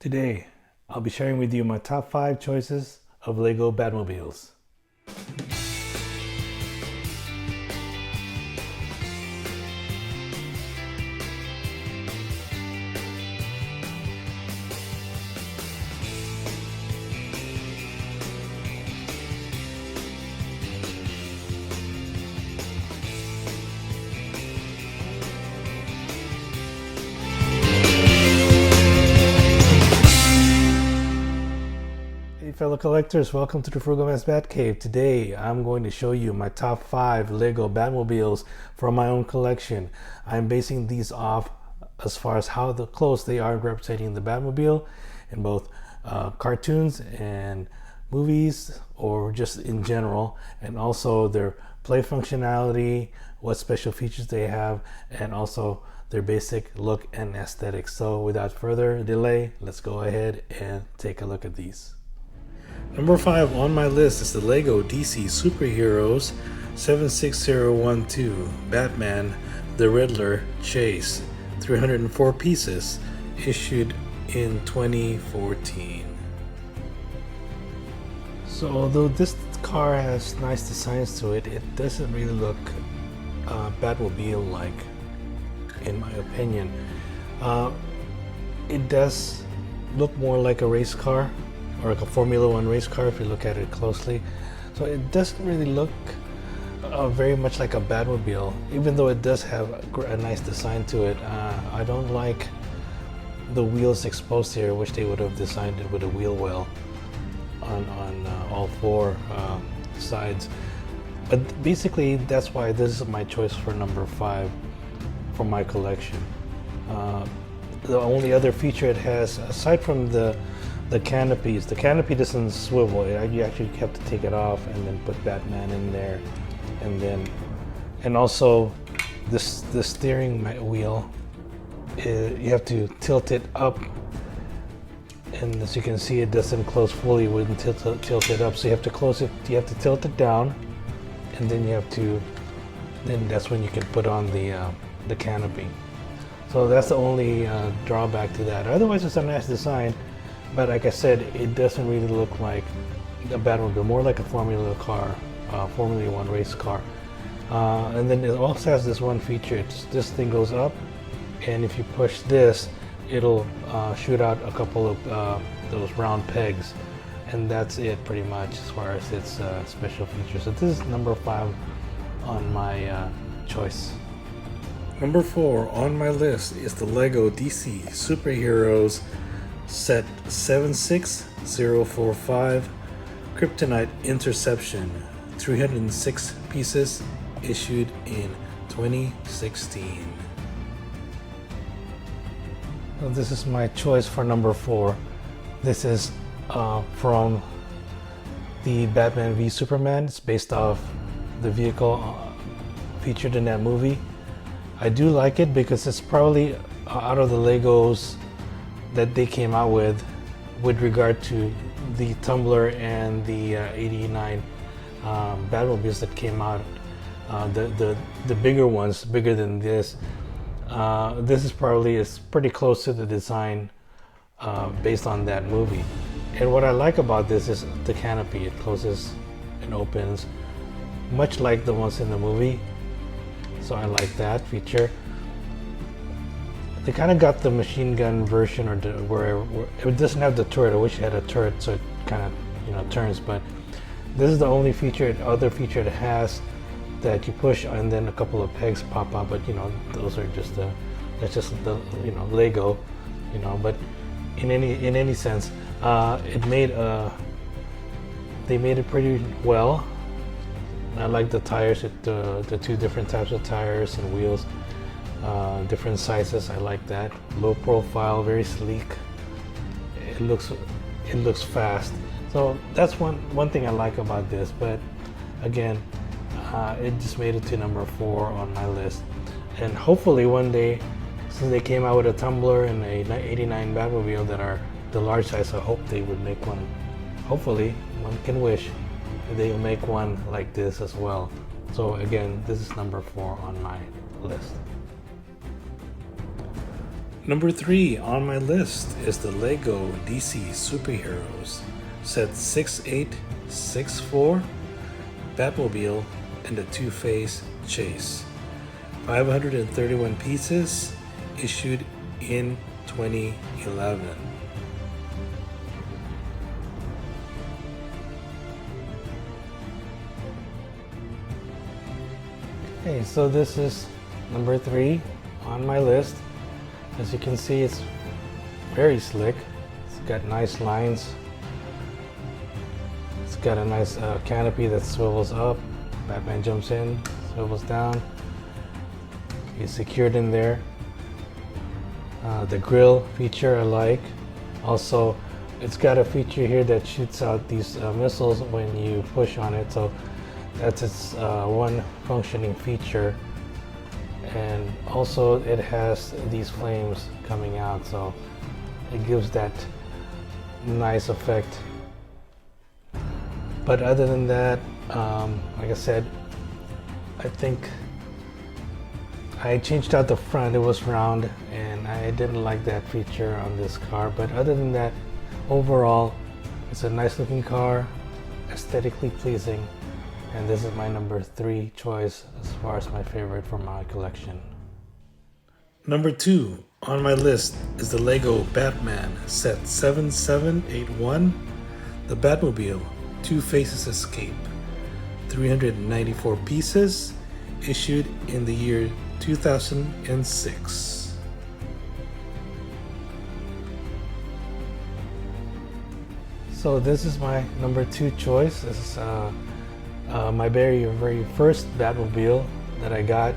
Today, I'll be sharing with you my top 5 choices of LEGO Batmobiles. Hey fellow collectors, welcome to the Frugal Man's Bat Cave. Today I'm going to show you my top 5 LEGO Batmobiles from my own collection. I'm basing these off as far as how close they are representing the Batmobile in both cartoons and movies, or just in general, and also their play functionality, what special features they have, and also their basic look and aesthetics. So without further delay, let's go ahead and take a look at these. Number 5 on my list is the LEGO DC Superheroes 76012 Batman the Riddler Chase, 304 pieces, issued in 2014. So although this car has nice designs to it, it doesn't really look Batmobile-like, in my opinion. It does look more like a race car, or like a Formula One race car if you look at it closely. So it doesn't really look very much like a Batmobile, even though it does have a nice design to it. I don't like the wheels exposed here. I wish they would have designed it with a wheel well on all 4 sides. But basically that's why this is my choice for number 5 for my collection. The only other feature it has, aside from the canopies, the canopy doesn't swivel. You actually have to take it off and then put Batman in there, and also the steering wheel, you have to tilt it up, and as you can see, it doesn't close fully when you tilt it up. So you have to close it. You have to tilt it down, and then then that's when you can put on the canopy. So that's the only drawback to that. Otherwise, it's a nice design. But like I said, it doesn't really look like a Batmobile, more like a Formula car, Formula One race car. And then it also has this one feature. This thing goes up, and if you push this, it'll shoot out a couple of those round pegs, and that's it pretty much as far as its special features. So this is number 5 on my choice. Number 4 on my list is the LEGO DC Superheroes Set 76045 Kryptonite Interception, 306 pieces, issued in 2016. Well, this is my choice for number 4. This is from the Batman v Superman. It's based off the vehicle featured in that movie. I do like it because it's probably out of the Legos that they came out with regard to the Tumbler and the 89 Batmobiles that came out, the bigger ones, bigger than this. This is pretty close to the design based on that movie. And what I like about this is the canopy. It closes and opens much like the ones in the movie, so I like that feature. They kind of got the machine gun version, or where it doesn't have the turret. I wish it had a turret so it kind of turns, but this is the only other feature it has, that you push and then a couple of pegs pop out. But those are just that's just the Lego, but in any sense, they made it pretty well. I like the tires, the 2 different types of tires and wheels. Different sizes. I like that. Low profile, very sleek. It looks fast. So that's one thing I like about this. But again, it just made it to number 4 on my list. And hopefully one day, since they came out with a Tumbler and a 89 Batmobile that are the large size, I hope they would make one. Hopefully, one can wish they will make one like this as well. So again, this is number 4 on my list. Number 3 on my list is the LEGO DC Superheroes Set 6864 Batmobile and the Two-Face Chase. 531 pieces, issued in 2011. Okay, so this is number 3 on my list. As you can see, it's very slick. It's got nice lines. It's got a nice canopy that swivels up. Batman jumps in, swivels down. He's secured in there. The grill feature I like. Also, it's got a feature here that shoots out these missiles when you push on it. So that's its one functioning feature. And also it has these flames coming out, so it gives that nice effect. But other than that, like I said, I think I changed out the front. It was round and I didn't like that feature on this car. But other than that, overall it's a nice looking car, aesthetically pleasing. And this is my number 3 choice as far as my favorite from my collection. Number 2 on my list is the LEGO Batman Set 7781, the Batmobile Two-Faces Escape. 394 pieces, issued in the year 2006. So this is my number 2 choice. This is my very first Batmobile that I got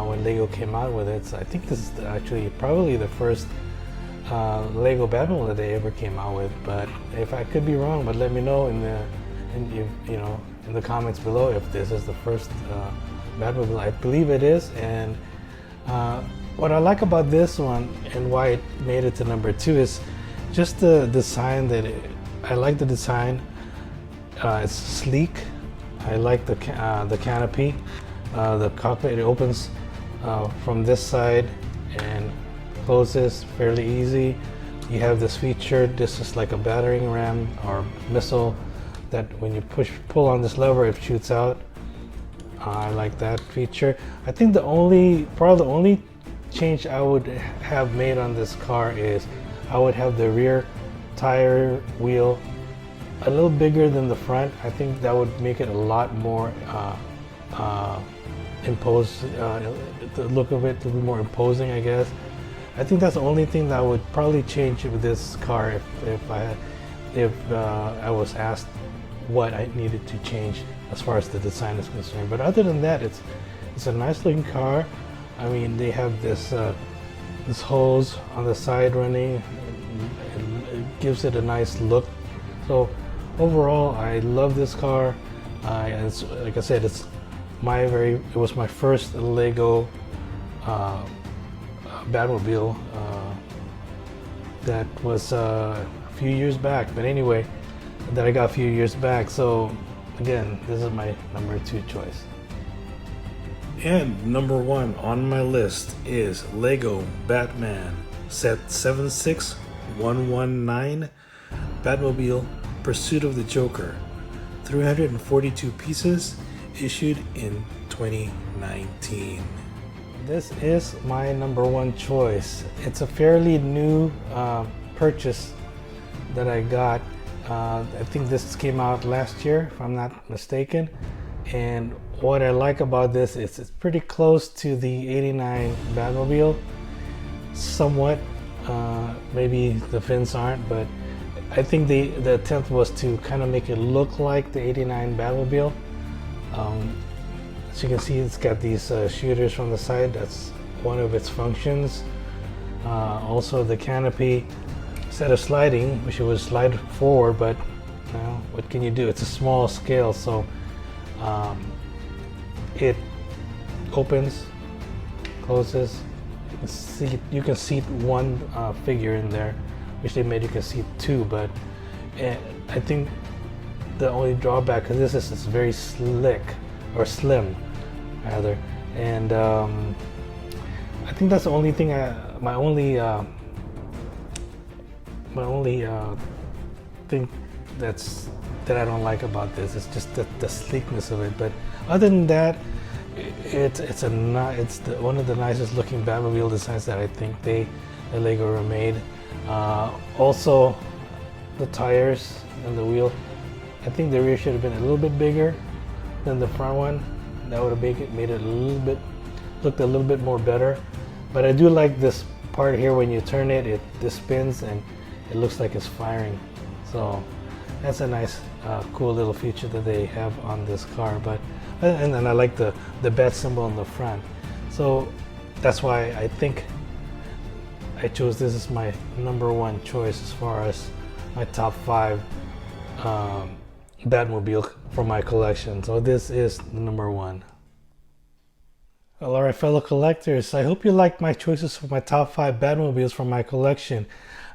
when LEGO came out with it. So I think this is actually probably the first LEGO Batmobile that they ever came out with. But if I could be wrong, but let me know in the comments below if this is the first Batmobile. I believe it is. And what I like about this one and why it made it to number 2 is just the design. I like the design. It's sleek. I like the canopy, the cockpit. It opens from this side and closes fairly easy. You have this feature. This is like a battering ram or missile that when you pull on this lever, it shoots out. I like that feature. I think probably the only change I would have made on this car is I would have the rear tire wheel a little bigger than the front. I think that would make it a lot more the look of it to be more imposing, I guess. I think that's the only thing that I would probably change with this car if I was asked what I needed to change as far as the design is concerned. But other than that, it's a nice looking car. I mean, they have this hose on the side running. It gives it a nice look. So overall, I love this car. It's, like I said, it was my first LEGO Batmobile that was a few years back. But anyway, that I got a few years back. So again, this is my number 2 choice. And number 1 on my list is LEGO Batman Set 76119 Batmobile Pursuit of the Joker. 342 pieces, issued in 2019. This is my number 1 choice. It's a fairly new purchase that I got. I think this came out last year, if I'm not mistaken. And what I like about this is it's pretty close to the '89 Batmobile. Somewhat, maybe the fins aren't, but I think the attempt was to kind of make it look like the '89 Batmobile. As you can see, it's got these shooters from the side. That's one of its functions. Also, the canopy, instead of sliding, which it would slide forward, but what can you do? It's a small scale, so it opens, closes. You can seat one figure in there, which they made you can seat 2, but I think the only drawback, because this is very slick, or slim rather, and I think that's the only thing my only thing that I don't like about this is just the sleekness of it. But other than that, it's one of the nicest looking Batmobile designs that I think the LEGO ever made. Also, the tires and the wheel. I think the rear should have been a little bit bigger than the front one. That would have made it looked a little bit more better. But I do like this part here. When you turn it, this spins and it looks like it's firing. So that's a nice, cool little feature that they have on this car. But and I like the bat symbol on the front. So that's why I think I chose this as my #1 choice as far as my top 5 Batmobile from my collection. So this is the #1. Well, alright, fellow collectors, I hope you liked my choices for my top 5 Batmobiles from my collection.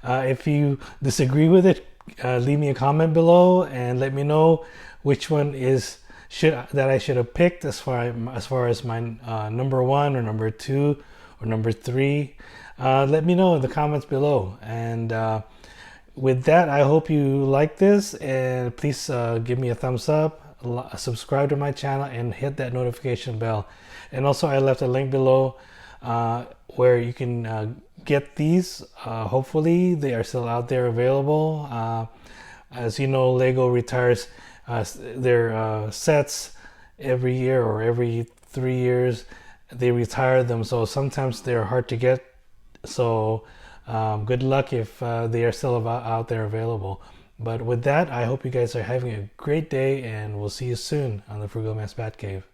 If you disagree with it, leave me a comment below and let me know which one that I should have picked as far as my #1 or #2 or #3. Let me know in the comments below. And with that, I hope you like this, and please give me a thumbs up, subscribe to my channel, and hit that notification bell. And also, I left a link below where you can get these. Hopefully they are still out there available. As you know, LEGO retires their sets every year or every 3 years. They retire them, so sometimes they're hard to get. So good luck if they are still out there available. But with that, I hope you guys are having a great day, and we'll see you soon on the Frugal Man's Bat Cave.